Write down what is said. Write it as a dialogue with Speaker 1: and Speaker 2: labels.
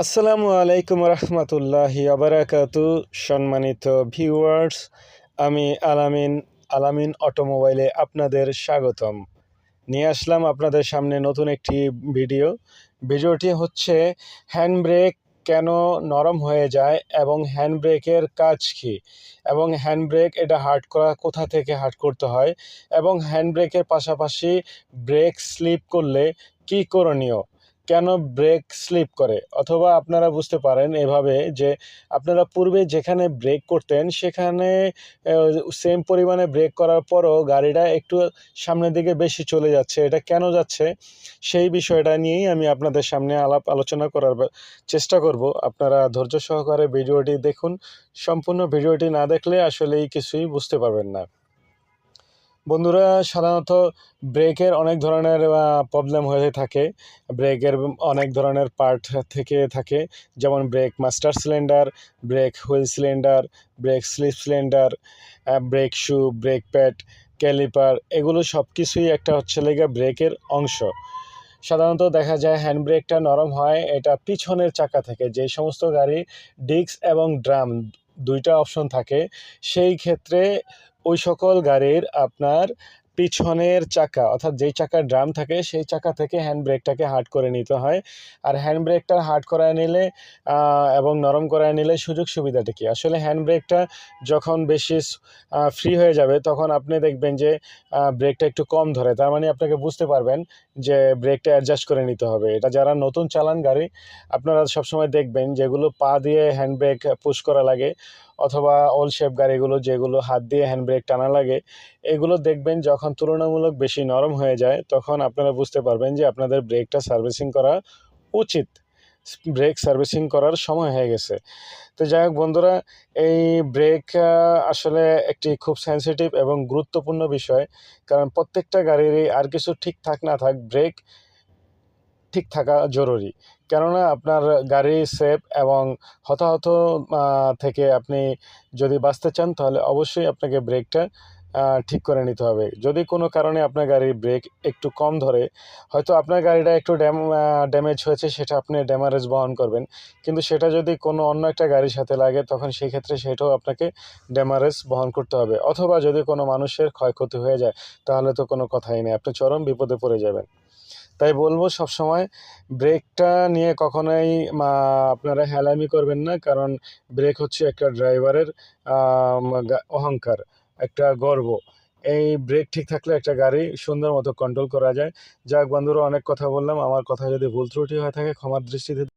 Speaker 1: আসসালামু আলাইকুম রহমতুল্লাহি আবরাকাতু। সম্মানিত ভিউয়ার্স, আমি আলামিন অটোমোবাইলে আপনাদের স্বাগতম। নিয়ে আসলাম আপনাদের সামনে নতুন একটি ভিডিওটি হচ্ছে হ্যান্ড ব্রেক কেন নরম হয়ে যায় এবং হ্যান্ড ব্রেকের কাজ কী, এবং হ্যান্ড ব্রেক এটা হার্ড করা কোথা থেকে হার্ড করতে হয়, এবং হ্যান্ড ব্রেকের পাশাপাশি ব্রেক স্লিপ করলে কী করণীয়, কেন ব্রেক স্লিপ করে। অথবা আপনারা বুঝতে পারেন এভাবে যে আপনারা পূর্বে যেখানে ব্রেক করতেন সেখানে সেম পরিমাণে ব্রেক করার পরও গাড়িটা একটু সামনের দিকে বেশি চলে যাচ্ছে, এটা কেন যাচ্ছে সেই বিষয়টা নিয়েই আমি আপনাদের সামনে আলোচনা করার চেষ্টা করব। আপনারা ধৈর্য সহকারে ভিডিওটি দেখুন। সম্পূর্ণ ভিডিওটি না দেখলে আসলেই কিছুই বুঝতে পারবেন না। বন্ধুরা, সাধারণত ব্রেকের অনেক ধরনের প্রবলেম হয়ে থাকে। ব্রেকের অনেক ধরনের পার্ট থেকে থাকে, যেমন brake master cylinder, brake wheel cylinder, brake slip cylinder, brake shoe, brake pad, caliper, এগুলো সব কিছুই একটা হচ্ছে লেগে ব্রেকের অংশ। সাধারণত দেখা যায় হ্যান্ড ব্রেকটা নরম হয় এটা পিছনের চাকা থেকে। যে সমস্ত গাড়ি ডিস্ক এবং ড্রাম দুইটা অপশন থাকে, সেই ক্ষেত্রে ওই সকল গাড়ির আপনার পিছনের চাকা, অর্থাৎ যেই চাকার ড্রাম থাকে সেই চাকা থেকে হ্যান্ড ব্রেকটাকে হার্ড করে নিতে হয়। আর হ্যান্ড ব্রেকটা হার্ড করায় নিলে এবং নরম করায় নিলে সুযোগ সুবিধাটা কী, আসলে হ্যান্ড ব্রেকটা যখন বেশি ফ্রি হয়ে যাবে তখন আপনি দেখবেন যে ব্রেকটা একটু কম ধরে, তার মানে আপনাকে বুঝতে পারবেন যে ব্রেকটা অ্যাডজাস্ট করে নিতে হবে। এটা যারা নতুন চালান গাড়ি, আপনারা সবসময় দেখবেন যেগুলো পা দিয়ে হ্যান্ড ব্রেক পুশ করা লাগে, অথবা ওল্ড শেপ গাড়িগুলো যেগুলো হাত দিয়ে হ্যান্ড ব্রেক টানা লাগে, এগুলো দেখবেন যখন তুলনামূলক বেশি নরম হয়ে যায় তখন আপনারা বুঝতে পারবেন যে আপনাদের ব্রেকটা সার্ভিসিং করা উচিত, ব্রেক সার্ভিসিং করার সময় হয়ে গেছে। তো যাই হোক বন্ধুরা, এই ব্রেক আসলে একটি খুব সেন্সিটিভ এবং গুরুত্বপূর্ণ বিষয়, কারণ প্রত্যেকটা গাড়িরই আর কিছু ঠিক থাক না থাক ব্রেক ঠিক থাকা জরুরি। কেননা আপনার গাড়ি সেফ এবং হতাহত থেকে আপনি যদি বাঁচতে চান তাহলে অবশ্যই আপনাকে ব্রেকটা ঠিক করে নিতে হবে। যদি কোনো কারণে আপনার গাড়ির ব্রেক একটু কম ধরে, হয়তো আপনার গাড়িটা একটু ড্যামেজ হয়েছে, সেটা আপনি ড্যামারেজ বহন করবেন, কিন্তু সেটা যদি কোনো অন্য একটা গাড়ির সাথে লাগে তখন সেই ক্ষেত্রে সেটাও আপনাকে ড্যামারেজ বহন করতে হবে। অথবা যদি কোনো মানুষের ক্ষয়ক্ষতি হয়ে যায় তাহলে তো কোনো কথাই নেই, আপনি চরম বিপদে পড়ে যাবেন। তাই বলবো সবসময় ব্রেকটা নিয়ে কখনোই আপনারা হেলামি করবেন না, কারণ ব্রেক হচ্ছে একটা ড্রাইভারের অহংকার, একটা গর্ব। এই ব্রেক ঠিক থাকলে একটা গাড়ি সুন্দর মতো কন্ট্রোল করা যায়। যাক বন্ধুরা, অনেক কথা বললাম, আমার কথা যদি ভুল ত্রুটি হয়ে থাকে ক্ষমার দৃষ্টিতে